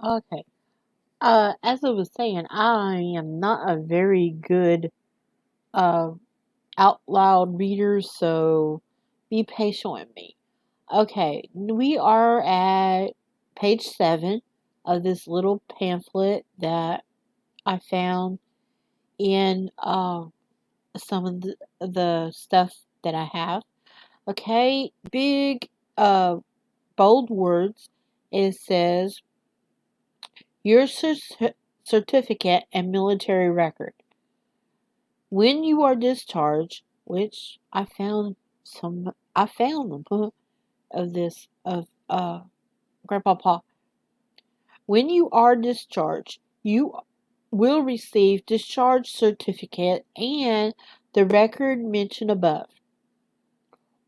Okay. As I was saying, I am not a very good uh out loud reader, so be patient with me. Okay, we are at page 7 of this little pamphlet that I found in some of the stuff that I have. Okay, big bold words. It says your certificate and military record. When you are discharged, which I found them of this of Grandpa Paul. When you are discharged, you will receive discharge certificate and the record mentioned above.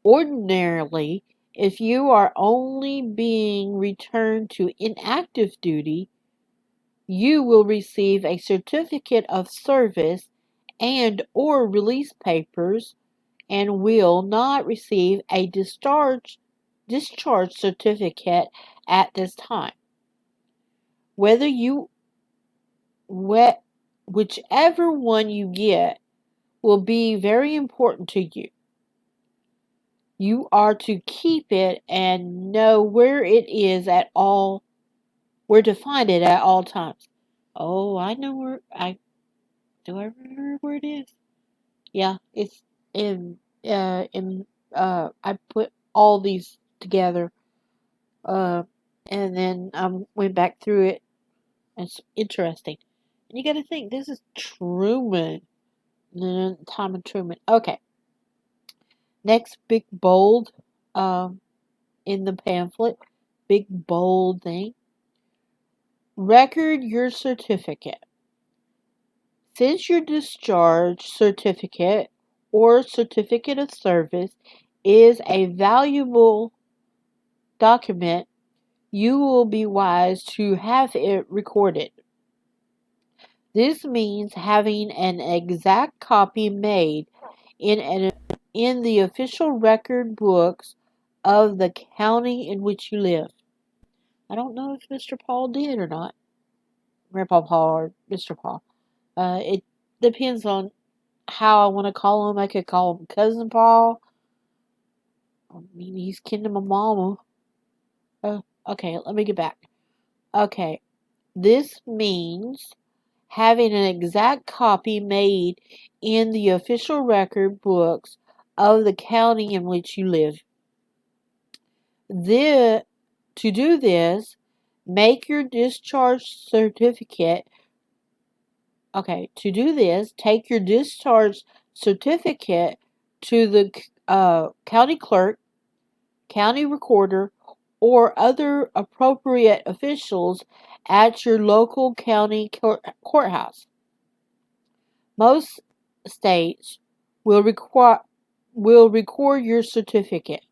Ordinarily, if you are only being returned to inactive duty, you will receive a certificate of service and or release papers and will not receive a discharge certificate at this time. Whether you whichever one you get will be very important to you. You are to keep it and know where to find it at all times. Oh, I know where I remember where it is. Yeah, it's in I put all these together uh and then I went back through it. It's interesting. And you got to think this is Truman, the time of Truman. Okay, next big bold um in the pamphlet, big bold thing. Record your certificate. Since your discharge certificate or certificate of service is a valuable document, you will be wise to have it recorded. This means having an exact copy made in the official record books of the county in which you live. I don't know if Mr. Paul did or not. Grandpa Paul or Mr. Paul. It depends on how I want to call him. I could call him Cousin Paul. I mean, he's kin to my mama. Okay, let me get back. Okay, this means having an exact copy made in the official record books of the county in which you live. To do this, make your discharge certificate. Okay, to do this, take your discharge certificate to the county clerk, county recorder, or other appropriate officials at your local county courthouse. Most states will record your certificate.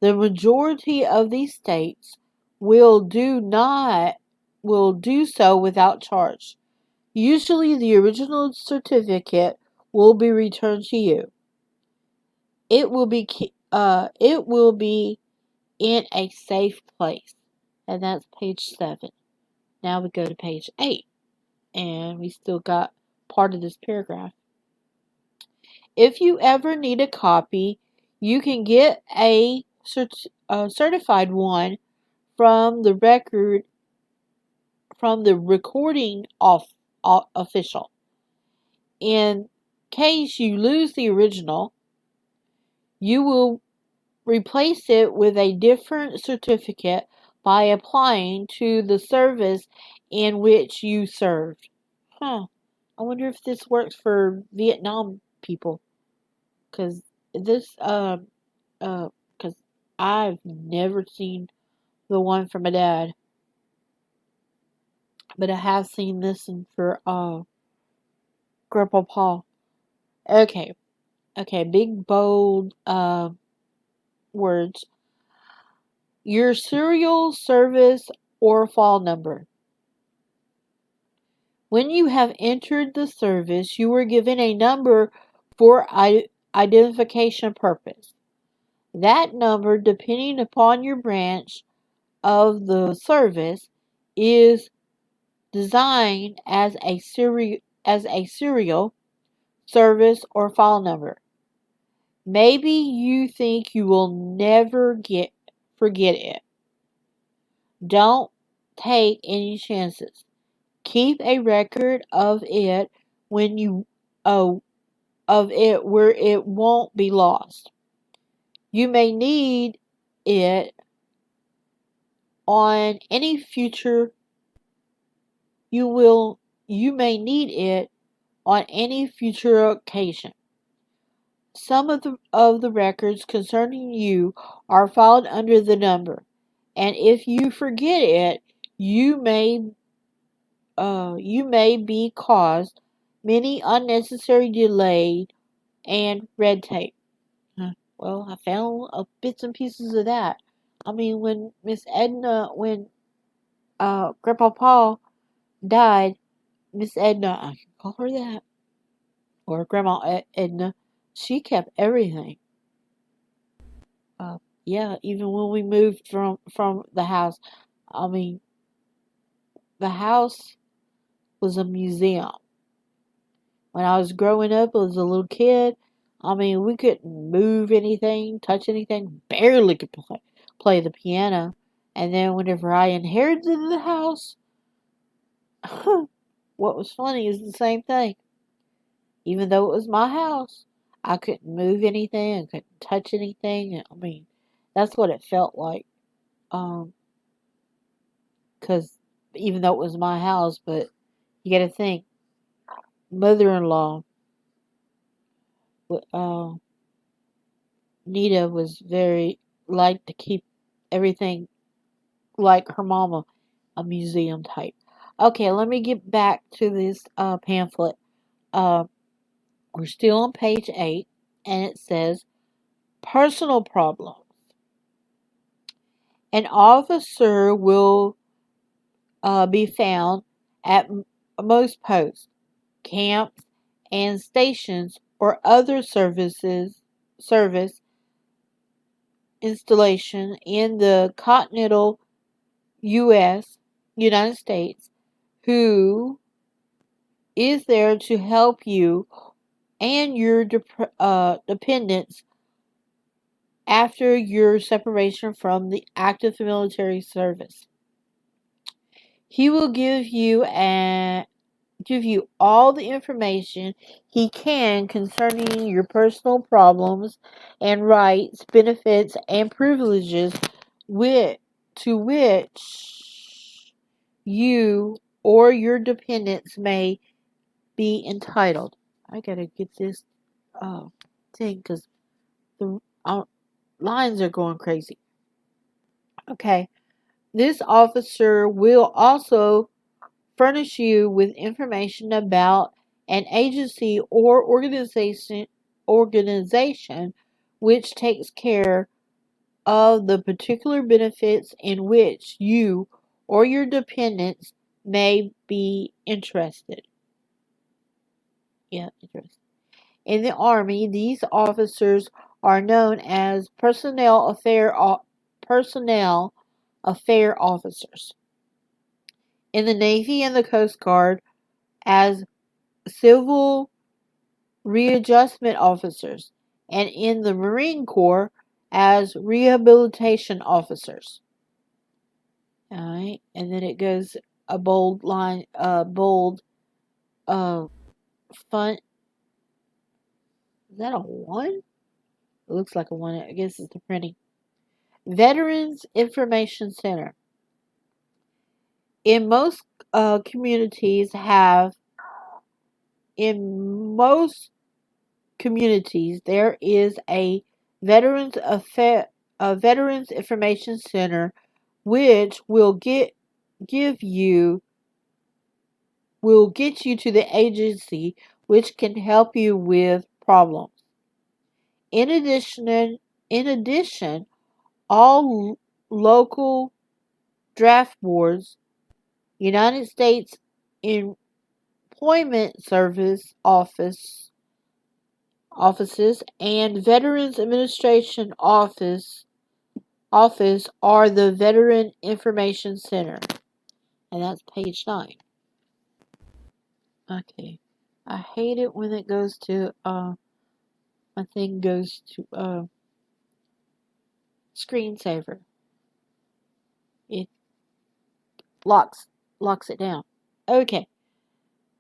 The majority of these states will do so without charge. Usually the original certificate will be returned to you. It will be in a safe place. And that's page 7. Now we go to page 8. And we still got part of this paragraph. If you ever need a copy, you can get a certified one from the recording official. In case you lose the original, you will replace it with a different certificate by applying to the service in which you served. Huh. I wonder if this works for Vietnam people. Because this, because I've never seen the one for my dad. But I have seen this one for, Grandpa Paul. Okay. Okay, big, bold, words. Your serial service or file number. When you have entered the service, you were given a number for identification purpose. That number, depending upon your branch of the service, is designed as a serial service or file number. Maybe you think you will never forget it. Don't take any chances. Keep a record of it when you of it where it won't be lost. You may need it on any future you may need it on any future occasion. Some of the records concerning you are filed under the number, and if you forget it, you may be caused many unnecessary delay and red tape. Well, I found bits and pieces of that. I mean, when when Grandpa Paul died, Miss Edna, I can call her that, or Grandma Edna, she kept everything. Yeah, even when we moved from the house, I mean, the house was a museum. When I was growing up as a little kid, I mean, we couldn't move anything, touch anything, barely could play the piano. And then whenever I inherited the house, what was funny is the same thing. Even though it was my house, I couldn't move anything, I couldn't touch anything. I mean, that's what it felt like. Because even though it was my house, but you got to think, mother-in-law, Nita was very liked to keep everything like her mama, a museum type. Okay, let me get back to this pamphlet. We're still on page 8, and it says personal problems. An officer will be found at most posts, camps, and stations or other service installation in the continental United States, who is there to help you and your dependents after your separation from the active military service. He will give you all the information he can concerning your personal problems and rights, benefits, and privileges to which you or your dependents may be entitled. I gotta get this thing because the lines are going crazy. Okay, this officer will also furnish you with information about an agency or organization which takes care of the particular benefits in which you or your dependents may be interested. Yeah, interested. In the Army, these officers are known as personnel affair officers. In the Navy and the Coast Guard, as civil readjustment officers, and in the Marine Corps as rehabilitation officers. Alright, and then it goes a bold line, font. Is that a 1? It looks like a 1. I guess it's the printing. Veterans Information Center. In most communities there is a Veterans Information Center which will get you to the agency which can help you with problems. In addition, all local draft boards, United States Employment Service offices, and Veterans Administration office are the Veteran Information Center. And that's page 9. Okay. I hate it when it goes to, my thing goes to, screensaver. It locks, locks it down. Okay.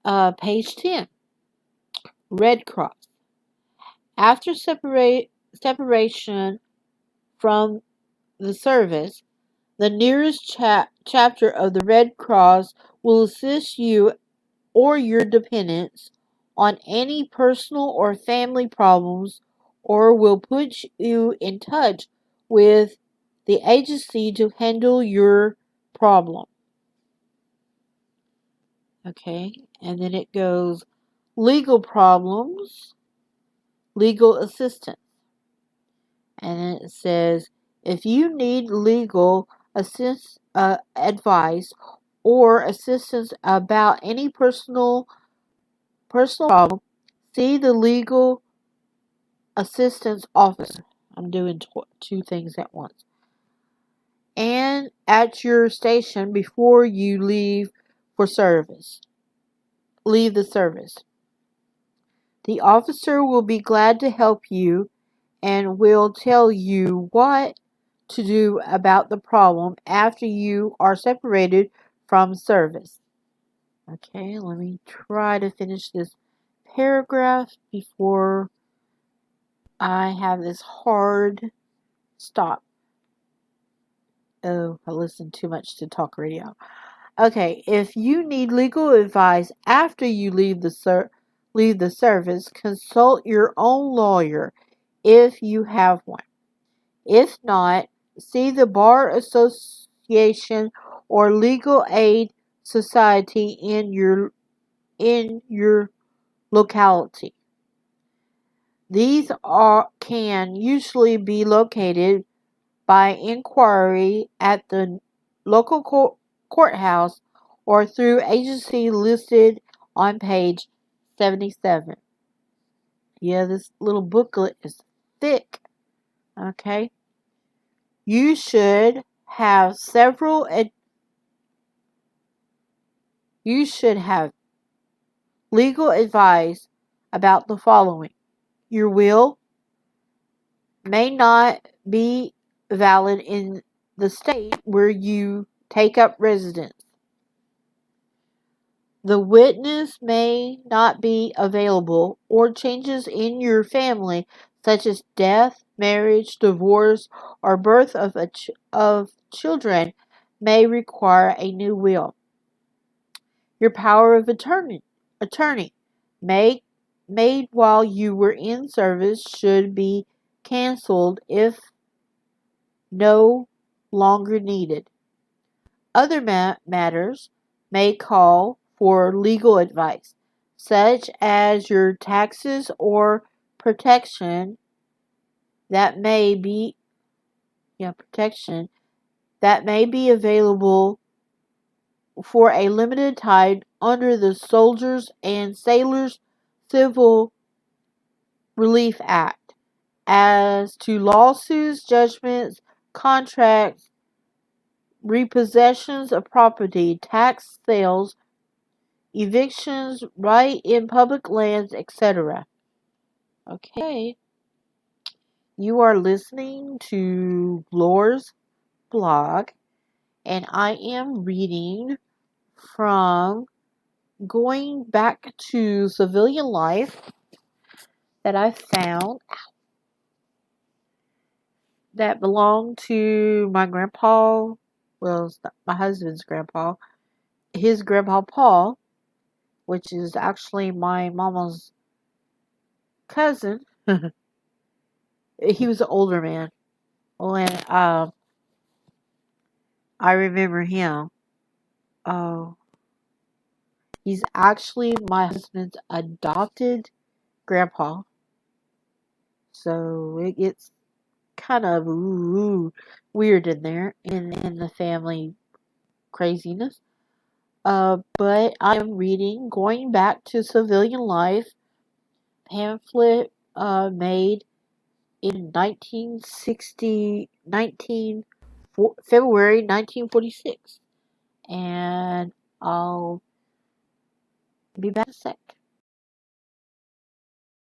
Page 10. Red Cross. After separation from the service, the nearest chapter of the Red Cross will assist you or your dependents on any personal or family problems or will put you in touch with the agency to handle your problem. Okay, and then it goes legal problems, legal assistance. And then it says if you need legal advice or assistance about any personal problem, see the legal assistance officer. I'm doing two things at once. And at your station before you leave for service. Leave the service. The officer will be glad to help you and will tell you what to do about the problem after you are separated from service. Okay, let me try to finish this paragraph before I have this hard stop. Oh, I listened too much to talk radio. Okay, if you need legal advice after you leave the service, consult your own lawyer if you have one. If not, see the Bar Association or Legal Aid Society in your locality. These can usually be located by inquiry at the local courthouse or through agency listed on page 77. Yeah, this little booklet is thick. Okay. You should have you should have legal advice about the following. Your will may not be valid in the state where you take up residence. The witness may not be available, or changes in your family, such as death, marriage, divorce, or birth of children, may require a new will. Your power of attorney made while you were in service should be canceled if no longer needed. Other matters may call for legal advice, such as your taxes or protection that may be protection that may be available for a limited time under the Soldiers and Sailors Civil Relief Act. As to lawsuits, judgments, contracts, repossessions of property, tax sales, evictions, right in public lands, etc. Okay, you are listening to Lore's blog, and I am reading from Going Back to Civilian Life that I found that belonged to my grandpa, well, it's my husband's grandpa, his grandpa Paul, which is actually my mama's cousin. He was an older man. When I remember him, oh, he's actually my husband's adopted grandpa. So it gets kind of weird in there in the family craziness. But I'm reading Going Back to Civilian Life, pamphlet made in February 1946. And I'll Be back in a sec.